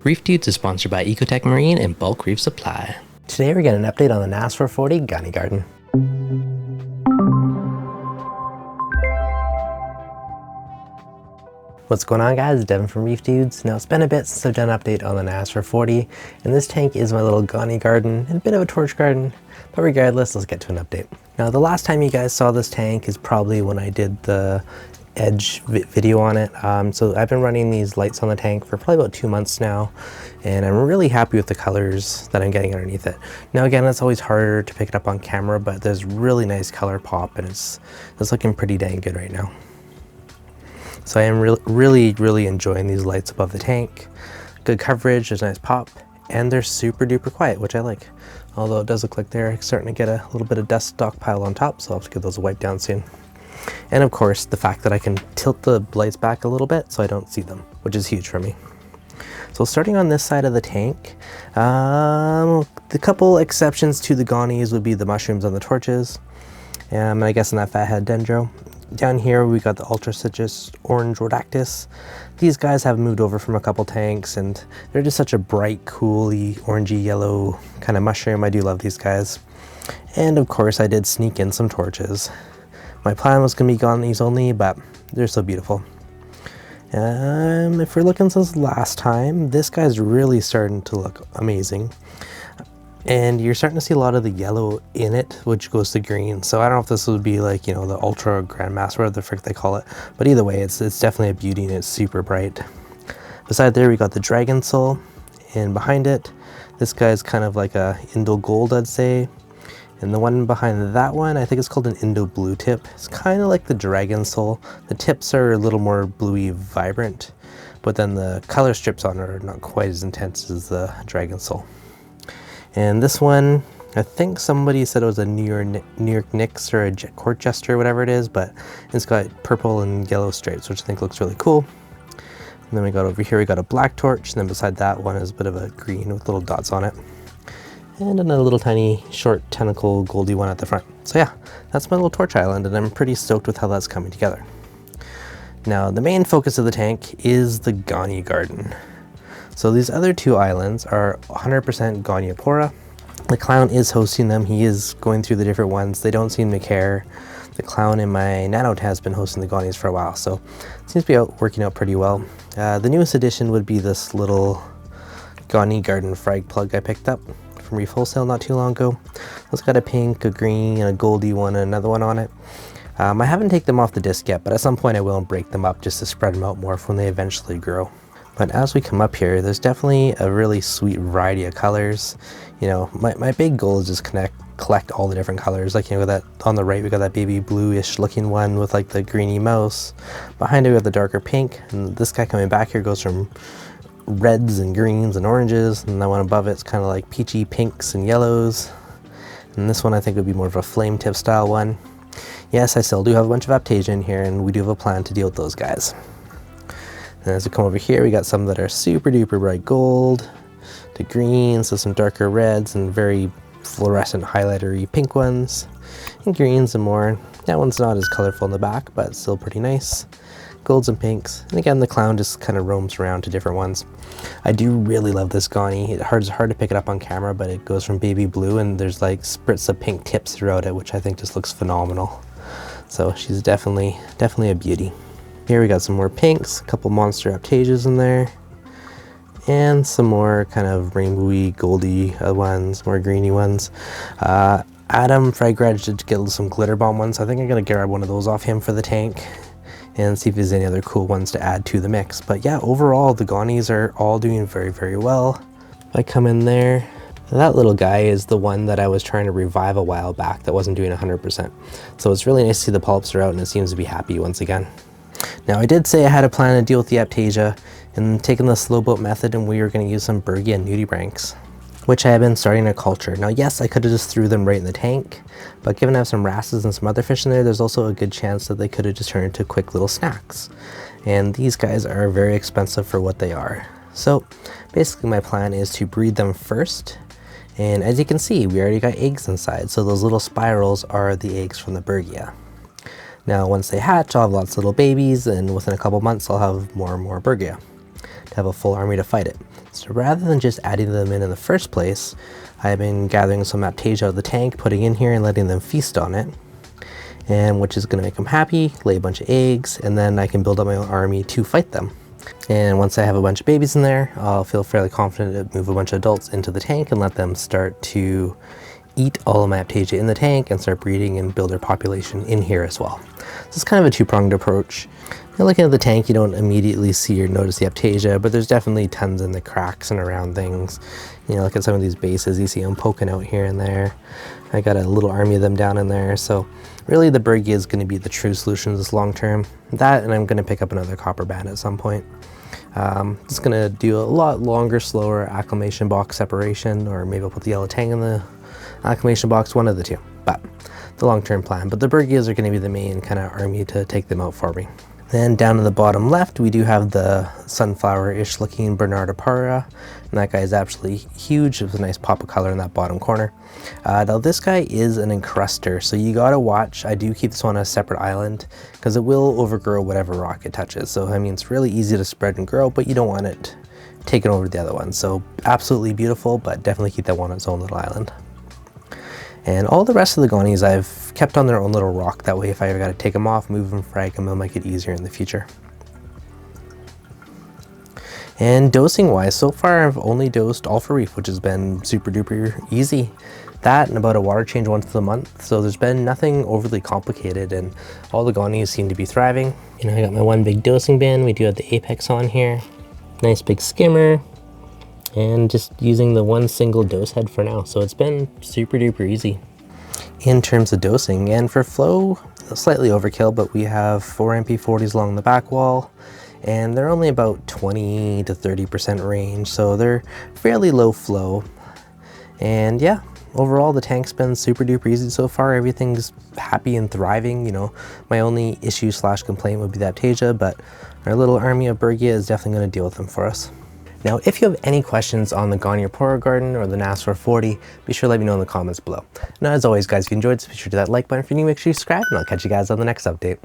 ReefDudes is sponsored by Ecotech Marine and Bulk Reef Supply. Today we're getting an update on the Nyos 440 Goni garden. What's going on, guys? Devin from ReefDudes. Now it's been a bit since I've done an update on the Nyos 440, and this tank is my little Goni garden and a bit of a torch garden, but regardless, let's get to an update. Now the last time you guys saw this tank is probably when I did the edge video on it. So I've been running these lights on the tank for probably about 2 months now, and I'm really happy with the colors that I'm getting underneath it. Now again, it's always harder to pick it up on camera, but there's really nice color pop, and it's looking pretty dang good right now. So I am really enjoying these lights above the tank. Good coverage, there's nice pop, and they're super duper quiet, which I like. Although it does look like they're starting to get a little bit of dust stockpile on top, so I'll have to get those wiped down soon. And of course, the fact that I can tilt the lights back a little bit so I don't see them, which is huge for me. So starting on this side of the tank, the couple exceptions to the Gonis would be the mushrooms and the torches. And I guess in that fathead dendro. Down here we got the ultra citrus orange rhodactis. These guys have moved over from a couple tanks, and they're just such a bright, cooly, orangey yellow kind of mushroom. I do love these guys. And of course I did sneak in some torches. My plan was going to be Gonis only, but they're so beautiful. If we're looking since last time, this guy's really starting to look amazing. And you're starting to see a lot of the yellow in it, which goes to green. So I don't know if this would be like, you know, the Ultra Grandmaster, whatever the frick they call it. But either way, it's definitely a beauty, and it's super bright. Beside there, we got the Dragon Soul. And behind it, this guy's kind of like a Indo Gold, I'd say. And the one behind that one, I think it's called an Indo Blue tip. It's kind of like the Dragon Soul. The tips are a little more bluey vibrant, but then the color strips on it are not quite as intense as the Dragon Soul. And this one, I think somebody said it was a New York Knicks or a court jester, whatever it is, but it's got purple and yellow stripes, which I think looks really cool. And then we got over here, we got a black torch, and then beside that one is a bit of a green with little dots on it. And another little tiny short tentacle goldy one at the front. So yeah, that's my little torch island, and I'm pretty stoked with how that's coming together. Now the main focus of the tank is the Goni garden. So these other two islands are 100% Goniopora. The clown is hosting them. He is going through the different ones. They don't seem to care. The clown in my nano has been hosting the Gonis for a while, so it seems to be working out pretty well. The newest addition would be this little Goni garden frag plug I picked up from Reef Wholesale not too long ago. It's got a pink, a green, a goldy one, and another one on it. I haven't taken them off the disc yet, but at some point I will break them up just to spread them out more for when they eventually grow. But as we come up here, there's definitely a really sweet variety of colors. You know, my big goal is just collect all the different colors. Like, you know, that on the right we got that baby bluish looking one with like the greeny mouse. Behind it we have the darker pink, and this guy coming back here goes from reds and greens and oranges, and that one above it's kind of like peachy pinks and yellows. And this one I think would be more of a flame tip style one. Yes, I still do have a bunch of Aiptasia in here, and we do have a plan to deal with those guys. And as we come over here, we got some that are super duper bright gold to green, so some darker reds and very fluorescent highlightery pink ones, and greens and more. That one's not as colorful in the back, but still pretty nice. Golds and pinks, and again the clown just kind of roams around to different ones. I do really love this Goni. It's hard to pick it up on camera, but it goes from baby blue and there's like spritz of pink tips throughout it, which I think just looks phenomenal. So she's definitely a beauty. Here we got some more pinks, a couple monster Aiptasias in there, and some more kind of rainbowy goldy ones, more greeny ones. Adam Fragrage did get some glitter bomb ones, so I think I'm gonna grab one of those off him for the tank and see if there's any other cool ones to add to the mix. But yeah, overall the Gonis are all doing very well. If I come in there, that little guy is the one that I was trying to revive a while back that wasn't doing 100%. So it's really nice to see the polyps are out, and it seems to be happy once again. Now I did say I had a plan to deal with the Aiptasia and taking the slow boat method, and we were going to use some Bergia and nudibranchs, which I have been starting to culture. Now yes, I could have just threw them right in the tank, but given I have some wrasses and some other fish in there, there's also a good chance that they could have just turned into quick little snacks. And these guys are very expensive for what they are. So basically my plan is to breed them first, and as you can see, we already got eggs inside, so those little spirals are the eggs from the Bergia. Now once they hatch, I'll have lots of little babies, and within a couple months I'll have more and more Bergia to have a full army to fight it. So rather than just adding them in the first place, I've been gathering some Aiptasia out of the tank, putting in here and letting them feast on it. And which is going to make them happy, lay a bunch of eggs, and then I can build up my own army to fight them. And once I have a bunch of babies in there, I'll feel fairly confident to move a bunch of adults into the tank and let them start to eat all of my Aiptasia in the tank and start breeding and build their population in here as well. So it's kind of a two-pronged approach. You're looking at the tank, you don't immediately see or notice the Aiptasia, but there's definitely tons in the cracks and around things. You know, look at some of these bases, you see them poking out here and there. I got a little army of them down in there, so really the Bergia is going to be the true solution to this long term. That, and I'm going to pick up another copper band at some point. It's going to do a lot longer, slower acclimation box separation, or maybe I'll put the yellow tang in the acclimation box, one of the two. But the long-term plan. But the Bergias are going to be the main kind of army to take them out for me. Then down in the bottom left, we do have the sunflower-ish looking Goniopora, and that guy is absolutely huge. There's a nice pop of color in that bottom corner. Now this guy is an encruster, so you gotta watch. I do keep this one on a separate island because it will overgrow whatever rock it touches. So I mean, it's really easy to spread and grow, but you don't want it taken over the other one. So absolutely beautiful, but definitely keep that one on its own little island. And all the rest of the Gonis I've kept on their own little rock. That way if I ever got to take them off, move them, frag them, it'll make it easier in the future. And dosing wise, so far I've only dosed all for Reef, which has been super duper easy. That and about a water change once a month. So there's been nothing overly complicated, and all the Gonis seem to be thriving. You know, I got my one big dosing bin. We do have the Apex on here. Nice big skimmer. And just using the one single dose head for now. So it's been super duper easy in terms of dosing. And for flow, slightly overkill, but we have 4 MP40s along the back wall, and they're only about 20 to 30% range, so they're fairly low flow. And yeah, overall the tank's been super duper easy so far. Everything's happy and thriving. You know, my only issue slash complaint would be the Aiptasia, but our little army of Bergia is definitely going to deal with them for us. Now, if you have any questions on the Goniopora garden or the NASR 40, be sure to let me know in the comments below. Now, as always, guys, if you enjoyed this, be sure to hit that like button. If you're new, make sure you subscribe, and I'll catch you guys on the next update.